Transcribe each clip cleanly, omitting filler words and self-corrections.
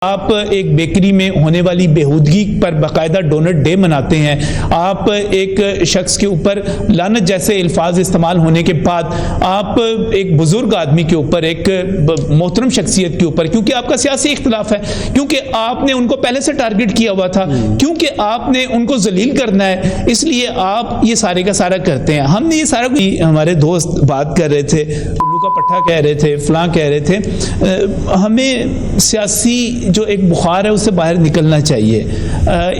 آپ ایک بیکری میں ہونے والی بےہودگی پر باقاعدہ ڈونٹ ڈے مناتے ہیں، آپ ایک شخص کے اوپر لعنت جیسے الفاظ استعمال ہونے کے بعد آپ ایک بزرگ آدمی کے اوپر، ایک محترم شخصیت کے اوپر، کیونکہ آپ کا سیاسی اختلاف ہے، کیونکہ آپ نے ان کو پہلے سے ٹارگٹ کیا ہوا تھا، کیونکہ آپ نے ان کو ذلیل کرنا ہے، اس لیے آپ یہ سارے کا سارا کرتے ہیں۔ ہم نے یہ سارا، ہمارے دوست بات کر رہے تھے، الو کا پٹھا کہہ رہے تھے، فلاں کہہ رہے تھے، ہمیں سیاسی جو ایک بخار ہے اس سے باہر نکلنا چاہیے۔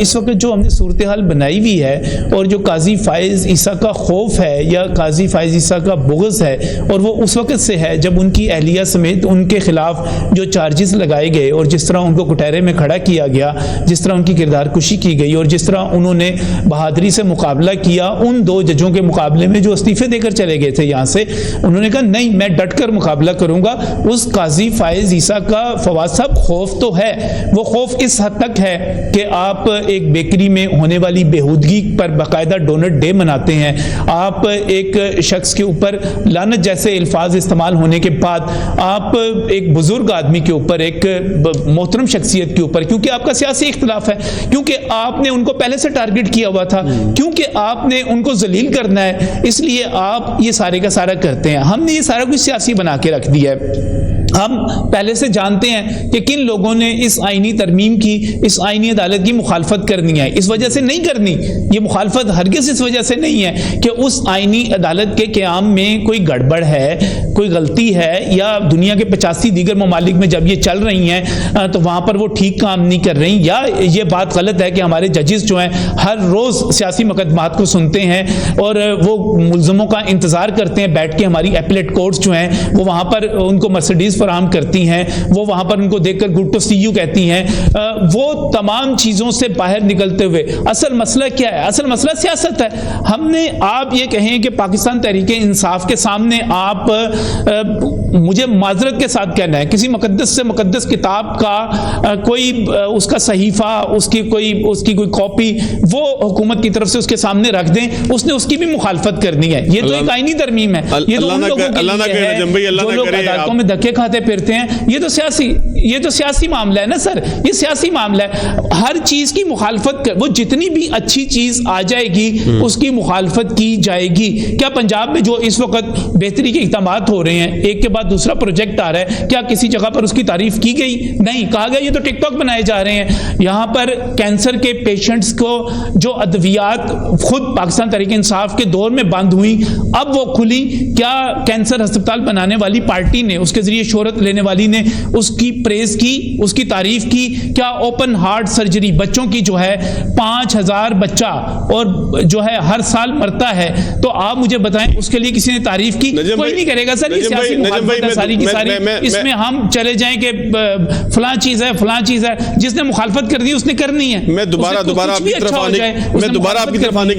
اس وقت جو ہم نے صورتحال بنائی ہوئی ہے اور جو قاضی فائز عیسیٰ کا خوف ہے یا قاضی فائز عیسیٰ کا بغض ہے، اور وہ اس وقت سے ہے جب ان کی اہلیہ سمیت ان کے خلاف جو چارجز لگائے گئے اور جس طرح ان کو کٹہرے میں کھڑا کیا گیا، جس طرح ان کی کردار کشی کی گئی اور جس طرح انہوں نے بہادری سے مقابلہ کیا ان دو ججوں کے مقابلے میں جو استعفے دے کر چلے گئے تھے یہاں سے، انہوں نے کہا نہیں میں ڈٹ کر مقابلہ کروں گا۔ اس قاضی فائز عیسیٰ کا فواد صاحب خوف تو ہے، وہ خوف اس حد تک ہے کہ آپ ایک بیکری میں ہونے والی بےہودگی پر باقاعدہ ڈونٹ ڈے مناتے ہیں، آپ ایک شخص کے اوپر لعنت جیسے الفاظ استعمال ہونے کے بعد آپ ایک بزرگ آدمی کے اوپر، ایک محترم شخصیت کے اوپر، کیونکہ آپ کا سیاسی اختلاف ہے، کیونکہ آپ نے ان کو پہلے سے ٹارگٹ کیا ہوا تھا، کیونکہ آپ نے ان کو ذلیل کرنا ہے، اس لیے آپ یہ سارے کا سارا کرتے ہیں۔ ہم نے یہ سارا کچھ سیاسی بنا کے رکھ دیا ہے۔ ہم پہلے سے جانتے ہیں کہ کن لوگوں نے اس آئینی ترمیم کی، اس آئینی عدالت کی مخالفت کرنی ہے، اس وجہ سے نہیں کرنی، یہ مخالفت ہرگز اس وجہ سے نہیں ہے کہ اس آئینی عدالت کے قیام میں کوئی گڑبڑ ہے، کوئی غلطی ہے، یا دنیا کے 85 دیگر ممالک میں جب یہ چل رہی ہیں تو وہاں پر وہ ٹھیک کام نہیں کر رہی، یا یہ بات غلط ہے کہ ہمارے ججز جو ہیں ہر روز سیاسی مقدمات کو سنتے ہیں اور وہ ملزموں کا انتظار کرتے ہیں بیٹھ کے، ہماری ایپلیٹ کورٹس جو ہیں وہ وہاں پر ان کو مرسیڈیز فراہم کرتی ہیں، وہ وہاں پر ان کو دیکھ کر گڈ ٹو سی یو کہتی ہیں۔ وہ تمام چیزوں سے باہر نکلتے ہوئے اصل مسئلہ کیا ہے؟ اصل مسئلہ سیاست ہے۔ ہم نے، آپ یہ کہیں کہ پاکستان تحریک انصاف کے سامنے آپ مجھے معذرت کے ساتھ کہنا ہے، کسی مقدس سے مقدس کتاب کا کوئی اس کا صحیفہ، اس کی کوئی کاپی وہ حکومت کی طرف سے اس کے سامنے رکھ دیں، اس نے اس کی بھی مخالفت کرنی ہے، یہ تو ایک آئینی ترمیم ہے، یہ تو ان لوگوں کے لیے ہے جو لوگ عدالتوں میں دھکے کھاتے پھرتے ہیں، یہ تو سیاسی معاملہ ہے نا سر، یہ سیاسی معاملہ ہے۔ ہر چیز کی مخالفت وہ جتنی بھی اچھی چیز آ جائے گی اس کی مخالفت کی جائے گی۔ کیا پنجاب میں جو اس وقت بہتری کے اقدامات ہو رہے ہیں، ایک کے بعد دوسرا پروجیکٹ آ رہا ہے، کیا کسی جگہ پر اس کی تعریف کی گئی؟ نہیں، کہا گیا یہ تو ٹک ٹاک بنائے جا رہے ہیں۔ یہاں پر کینسر کے پیشنٹس کو جو ادویات خود پاکستان تحریک انصاف کے دور میں بند ہوئی اب وہ کھلی، کیا کینسر ہسپتال بنانے والی پارٹی نے، اس کے ذریعے شہرت لینے والی نے اس کی پریز کی، اس کی تعریف کی؟ کیا اوپن ہارٹ سرجری بچوں کی جو ہے 5000 بچہ اور جو ہے ہر سال مرتا ہے، تو آپ مجھے بتائیں اس کے لیے کسی نے تعریف کی؟ کوئی نہیں کرے گا سر، یہ سیاسی مخالفت ہے ساری کی ساری، اس میں ہم چلے جائیں کہ فلاں چیز ہے فلاں چیز ہے، جس نے مخالفت کر دی اس نے کرنی ہے۔ میں دوبارہ آپ کی طرف آنے